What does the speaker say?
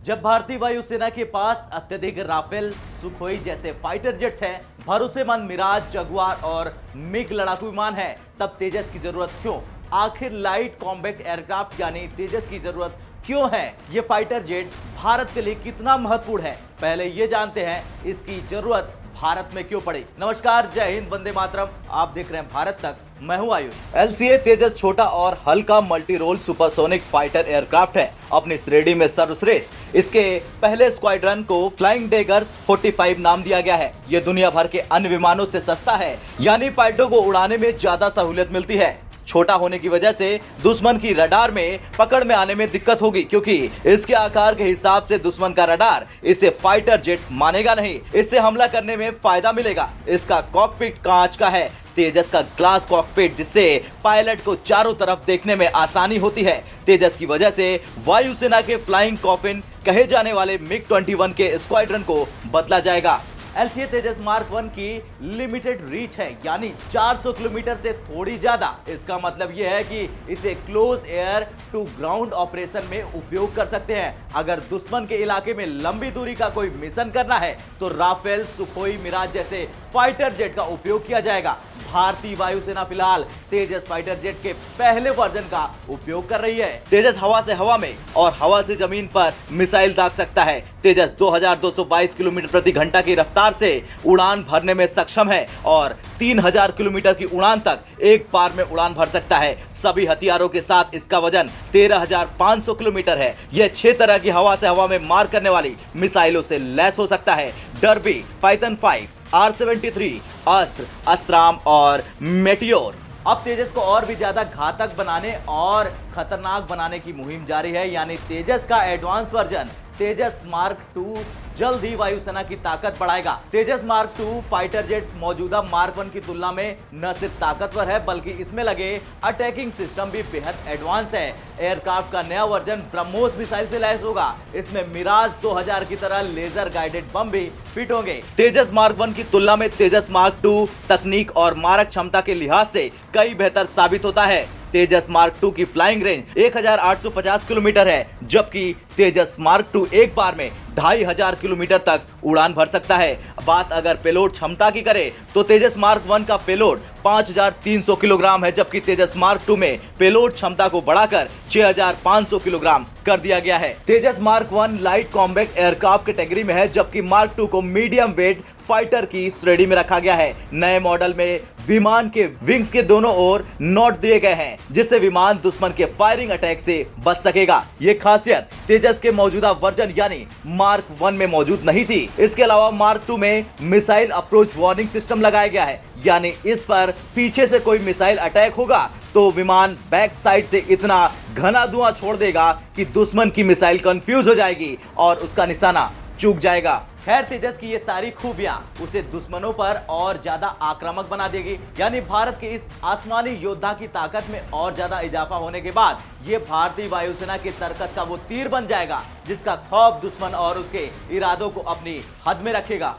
जब भारतीय वायुसेना के पास अत्यधिक राफेल, सुखोई जैसे फाइटर जेट्स हैं, भरोसेमंद मिराज, जगुआर और मिग लड़ाकू विमान हैं, तब तेजस की जरूरत क्यों? आखिर लाइट कॉम्बैक्ट एयरक्राफ्ट यानी तेजस की जरूरत क्यों है? ये फाइटर जेट भारत के लिए कितना महत्वपूर्ण है? पहले ये जानते हैं इसकी जरूरत भारत में क्यों पड़ी। नमस्कार, जय हिंद, वंदे मातरम। आप देख रहे हैं भारत तक, मैं हूं आयुष। LCA तेजस छोटा और हल्का multi role supersonic fighter aircraft है, अपनी श्रेणी में सर्वश्रेष्ठ। इसके पहले स्क्वाड्रन को फ्लाइंग डैगर्स 45 नाम दिया गया है। ये दुनिया भर के अन्य विमानों से सस्ता है, यानी पायलटों को उड़ाने में ज्यादा सहूलियत मिलती है। छोटा होने की वजह से दुश्मन की रडार में पकड़ में आने में दिक्कत होगी, क्योंकि इसके आकार के हिसाब से दुश्मन का रडार इसे फाइटर जेट मानेगा नहीं। इससे हमला करने में फायदा मिलेगा। इसका कॉकपिट कांच का है, तेजस का ग्लास कॉकपिट, जिससे पायलट को चारों तरफ देखने में आसानी होती है। तेजस की वजह से वायुसेना के फ्लाइंग कॉफिन कहे जाने वाले मिग 21 के स्क्वाड्रन को बदला जाएगा। LCA तेजस मार्क 1 की लिमिटेड रीच है, यानी 400 किलोमीटर से थोड़ी ज्यादा। इसका मतलब यह है कि इसे close air to ground operation में उपयोग कर सकते हैं। अगर दुश्मन के इलाके में लंबी दूरी का कोई मिशन करना है तो राफेल, सुखोई, मिराज जैसे फाइटर जेट का उपयोग किया जाएगा। भारतीय वायुसेना फिलहाल तेजस फाइटर जेट के पहले वर्जन का उपयोग कर रही है। तेजस हवा से हवा में और हवा से जमीन पर मिसाइल दाग सकता है। तेजस 2222 किलोमीटर प्रति घंटा की रफ्तार से उड़ान भरने में सक्षम है और 3000 किलोमीटर की उड़ान तक एक बार में उड़ान भर सकता है। सभी हथियारों के साथ इसका वजन 13500 किलोमीटर है। यह 6 तरह की हवा से हवा में मार करने वाली मिसाइलों से लैस हो सकता है। डर्बी, पाइथन 5, R-73, अस्त्र, अस्त्राम और मेटियोर। अब तेजस को और भी ज्यादा घातक बनाने और खतरनाक बनाने की मुहिम जारी है, यानी तेजस का एडवांस वर्जन तेजस मार्क 2 जल्द ही वायुसेना की ताकत बढ़ाएगा। तेजस मार्क 2 फाइटर जेट मौजूदा मार्क 1 की तुलना में न सिर्फ ताकतवर है, बल्कि इसमें लगे अटैकिंग सिस्टम भी बेहद एडवांस है। एयरक्राफ्ट का नया वर्जन ब्रह्मोस मिसाइल से लैस होगा। इसमें मिराज 2000 की तरह लेजर गाइडेड बम भी फिट होंगे। तेजस मार्क 1 की तुलना में तेजस मार्क 2 तकनीक और मारक क्षमता के लिहाज से कई बेहतर साबित होता है। तेजस मार्क 2 की फ्लाइंग रेंज 1850 किलोमीटर है, जबकि तेजस मार्क 2 एक बार में 2500 किलोमीटर तक उड़ान भर सकता है। बात अगर पेलोड क्षमता की करें तो तेजस मार्क 1 का पेलोड 5300 किलोग्राम है, जबकि तेजस मार्क 2 में पेलोड क्षमता को बढ़ाकर 6500 किलोग्राम कर दिया गया है। Tejas mark 1 light combat aircraft category में है, जबकि मार्क 2 को मीडियम वेट फाइटर की श्रेणी में रखा गया है। नए मॉडल में विमान के विंग्स के दोनों ओर नॉट दिए गए हैं, जिससे विमान दुश्मन के फायरिंग अटैक से बच सकेगा। ये खासियत तेजस के मौजूदा वर्जन यानी मार्क 1 में मौजूद नहीं थी। इसके अलावा मार्क 2 में मिसाइल अप्रोच वार्निंग सिस्टम लगाया गया है, यानी इस पर पीछे से कोई मिसाइल अटैक होगा तो विमान बैक साइड से इतना घना धुआं छोड़ देगा कि दुश्मन की मिसाइल कंफ्यूज हो जाएगी और उसका निशाना चूक जाएगा। खैर, तेजस की ये सारी खूबियां उसे दुश्मनों पर और ज्यादा आक्रामक बना देगी, यानी भारत के इस आसमानी योद्धा की ताकत में और ज्यादा इजाफा होने के बाद ये भारतीय वायुसेना के तरकस का वो तीर बन जाएगा, जिसका खौफ दुश्मन और उसके इरादों को अपनी हद में रखेगा।